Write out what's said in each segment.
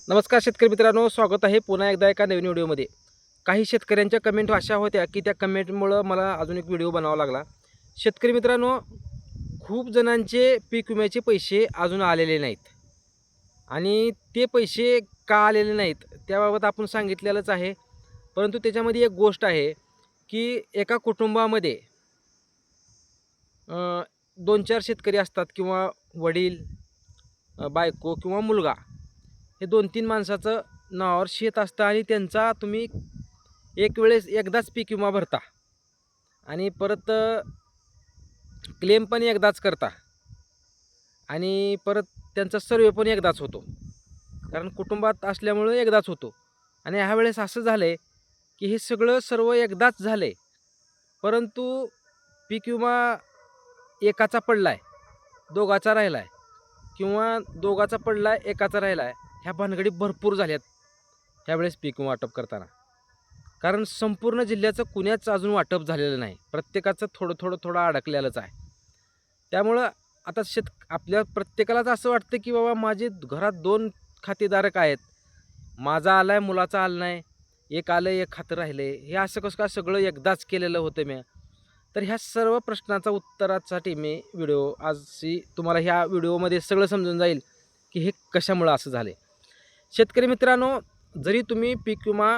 नमस्कार शेतकरी मित्रांनो, स्वागत आहे पुन्हा एकदा एका नवीन व्हिडिओमध्ये. काही शेतकऱ्यांच्या कमेंट अशा होत्या की त्या कमेंटमुळं मला अजून एक व्हिडिओ बनावा लागला. शेतकरी मित्रांनो, खूप जणांचे पीक विम्याचे पैसे अजून आलेले नाहीत आणि ते पैसे का आलेले नाहीत त्याबाबत आपण सांगितलेलंच आहे. परंतु त्याच्यामध्ये एक गोष्ट आहे की एका कुटुंबामध्ये 2-4 शेतकरी असतात किंवा वडील, बायको किंवा मुलगा, हे 2-3 माणसाचं नावावर शेत असतं आणि त्यांचा तुम्ही एक वेळेस एकदाच पीक विमा भरता आणि परत क्लेम पण एकदाच करता आणि परत त्यांचा सर्वे पण एकदाच होतो. कारण कुटुंबात असल्यामुळं एकदाच होतो आणि ह्यावेळेस असं झालं आहे की हे सगळं सर्व एकदाच झालं आहे. परंतु पीक विमा एकाचा पडला आहे, दोघाचा राहिला आहे किंवा दोघाचा पडला आहे, एकाचा राहिला आहे. ह्या भानगडी भरपूर झाल्यात ह्यावेळेस पीक विमा वाटप करताना. कारण संपूर्ण जिल्ह्याचं कुण्याच अजून वाटप झालेलं नाही. प्रत्येकाचं थोडं अडकलेलंच आहे. त्यामुळं आता आपल्या प्रत्येकालाच असं वाटतं की बाबा माझे घरात 2 खातेधारक आहेत. माझा आला आहे, मुलाचा आला नाही. एक आलं, एक खातं राहिलं आहे. हे असं कसं काय सगळं एकदाच केलेलं होतं मी. तर ह्या सर्व प्रश्नाचा उत्तरासाठी मी आजची तुम्हाला ह्या व्हिडिओमध्ये सगळं समजून जाईल की हे कशामुळं असं झालं आहे. शेतकरी मित्रांनो, जरी तुम्ही पीक विमा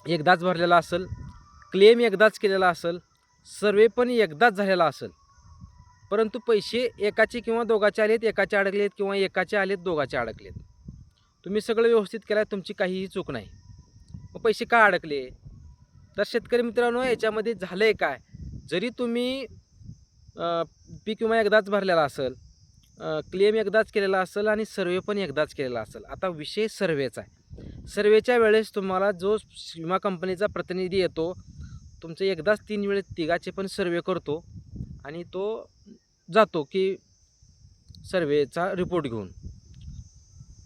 एकदाच भरलेला असेल, क्लेम एकदाच केलेला असेल, सर्वे पण एकदाच झालेला असेल, परंतु पैसे एकाचे किंवा दोघाचे आलेत, एकाचे अडकलेत किंवा एकाचे आलेत, दोघाचे अडकलेत. तुम्ही सगळं व्यवस्थित केलं आहे, तुमची काहीही चूक नाही. मग पैसे का अडकले? तर शेतकरी मित्रांनो, याच्यामध्ये झालं आहे काय? जरी तुम्ही पीक विमा एकदाच भरलेला असेल, क्लेम एकदाच केलेला असेल आणि सर्वे पण एकदाच केलेला असेल. आता विषय सर्वेचा आहे. सर्वेच्या वेळेस तुम्हाला जो विमा कंपनीचा प्रतिनिधी येतो, तुमचं एकदाच 3 वेळेस तिघाचे पण सर्वे करतो आणि तो जातो की सर्वेचा रिपोर्ट घेऊन.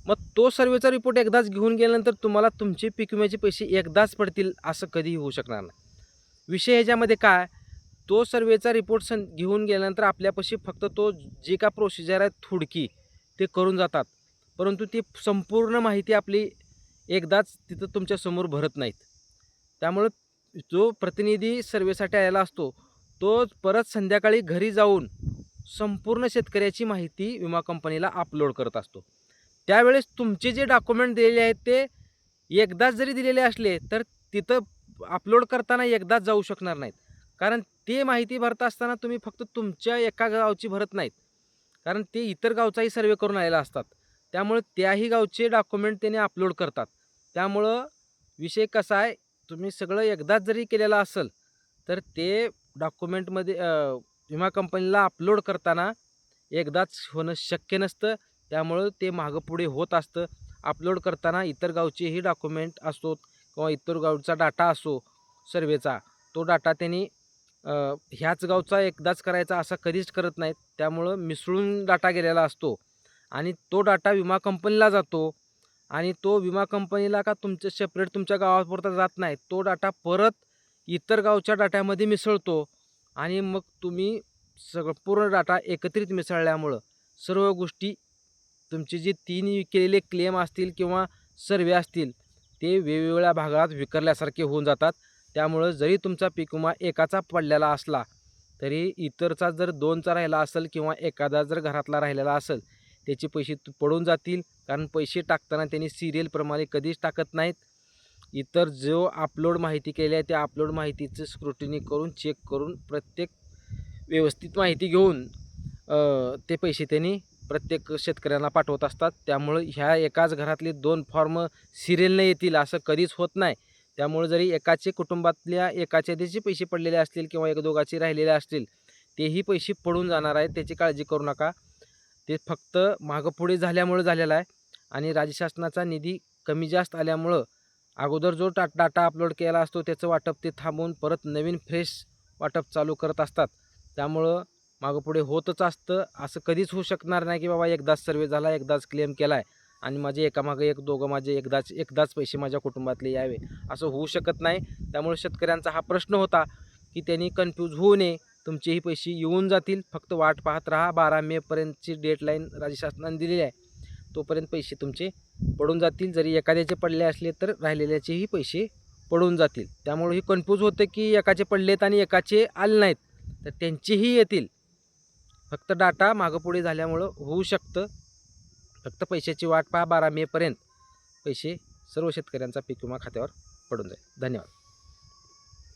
मग तो सर्वेचा रिपोर्ट एकदाच घेऊन गेल्यानंतर तुम्हाला तुमचे पीक विम्याचे पैसे एकदाच पडतील असं कधीही होऊ शकणार नाही. विषय ह्याच्यामध्ये काय, तो सर्वेचा रिपोर्ट घेऊन गेल्यानंतर आपल्यापाशी फक्त तो जी का प्रोसिजर आहे थोडकी ते करून जातात. परंतु ती संपूर्ण माहिती आपली एकदाच तिथं तुमच्यासमोर भरत नाहीत. त्यामुळं जो प्रतिनिधी सर्वेसाठी आलेला असतो, तो परत संध्याकाळी घरी जाऊन संपूर्ण शेतकऱ्याची माहिती विमा कंपनीला अपलोड करत असतो. त्यावेळेस तुमचे जे डॉक्युमेंट दिलेले आहेत ते एकदाच जरी दिलेले असले, तर तिथं अपलोड करताना एकदाच जाऊ शकणार नाहीत. कारण ते माहिती भरत असताना तुम्ही फक्त तुमच्या एका गावची भरत नाहीत. कारण ते इतर गावचाही सर्वे करून आलेला असतात. त्यामुळे त्याही गावचे डॉक्युमेंट त्याने अपलोड करतात. त्यामुळं विषय कसा आहे, तुम्ही सगळं एकदाच जरी केलेलं असेल, तर ते डॉक्युमेंटमध्ये विमा कंपनीला अपलोड करताना एकदाच होणं शक्य नसतं. त्यामुळं ते मागं-पुढे होत असतं. अपलोड करताना इतर गावचेही डॉक्युमेंट असतो किंवा इतर गावचा डाटा असो सर्वेचा, तो डाटा त्यांनी ह्याच गावचा एकदाच करायचा असा कधीच करत नाहीत. त्यामुळं मिसळून डाटा गेलेला असतो आणि तो डाटा विमा कंपनीला जातो आणि तो विमा कंपनीला का तुमच्या सेपरेट तुमच्या गावापुरता जात नाही. तो डाटा परत इतर गावच्या डाट्यामध्ये मिसळतो आणि मग तुम्ही सगळं पूर्ण डाटा एकत्रित मिसळल्यामुळं सर्व गोष्टी तुमचे जे 3 केलेले क्लेम असतील किंवा सर्वे असतील, ते वेगवेगळ्या भागात विखरल्यासारखे होऊन जातात. त्यामुळं जरी तुमचा पीक विमा एकाचा पडलेला असला, तरी इतरचा जर 2चा राहिला असेल किंवा एखादा जर घरातला राहिलेला असेल, त्याचे पैसे पडून जातील. कारण पैसे टाकताना त्यांनी सिरियलप्रमाणे कधीच टाकत नाहीत. इतर जो अपलोड माहिती केली आहे, त्या अपलोड माहितीचं स्क्रुटिनी करून, चेक करून, प्रत्येक व्यवस्थित माहिती घेऊन ते पैसे त्यांनी प्रत्येक शेतकऱ्यांना पाठवत असतात. त्यामुळं ह्या एकाच घरातले 2 फॉर्म सिरियलने येतील असं कधीच होत नाही. त्यामुळे जरी एकाचे कुटुंबातल्या एकाच्या त्याचे पैसे पडलेले असतील किंवा एक दोघाचे राहिलेले असतील, तेही पैसे पडून जाणार आहेत. त्याची काळजी करू नका. ते फक्त मागं-पुढे झाल्यामुळं झालेलं आहे आणि राज्य शासनाचा निधी कमी जास्त आल्यामुळं अगोदर जो डाटा अपलोड केला असतो त्याचं वाटप ते थांबवून परत नवीन फ्रेश वाटप चालू करत असतात. त्यामुळं मागं-पुढे होतच असतं. असं कधीच होऊ शकणार नाही की बाबा एकदाच सर्वे झाला, एकदाच क्लेम केला आहे आणि माझे एकामागे एक दोघं माझे एकदाच पैसे माझ्या कुटुंबातले यावे, असं होऊ शकत नाही. त्यामुळे शेतकऱ्यांचा हा प्रश्न होता की त्यांनी कन्फ्यूज होऊ नये. तुमचेही पैसे येऊन जातील. फक्त वाट पाहत राहा. 12 मेपर्यंतची डेडलाईन राज्य शासनाने दिलेली आहे. तोपर्यंत पैसे तुमचे पडून जातील. जरी एखाद्याचे पडले असले तर राहिलेल्याचेही पैसे पडून जातील. त्यामुळे ही कन्फ्यूज होते की एकाचे पडलेत आणि एकाचे आले नाहीत, तर त्यांचेही येतील. फक्त डाटा मागं पुढे झाल्यामुळं होऊ शकतं. फक्त पैशाची वाट पहा. 12 मेपर्यंत पैसे सर्व शेतकऱ्यांचा पीक विमा खात्यावर पडून जाईल. धन्यवाद.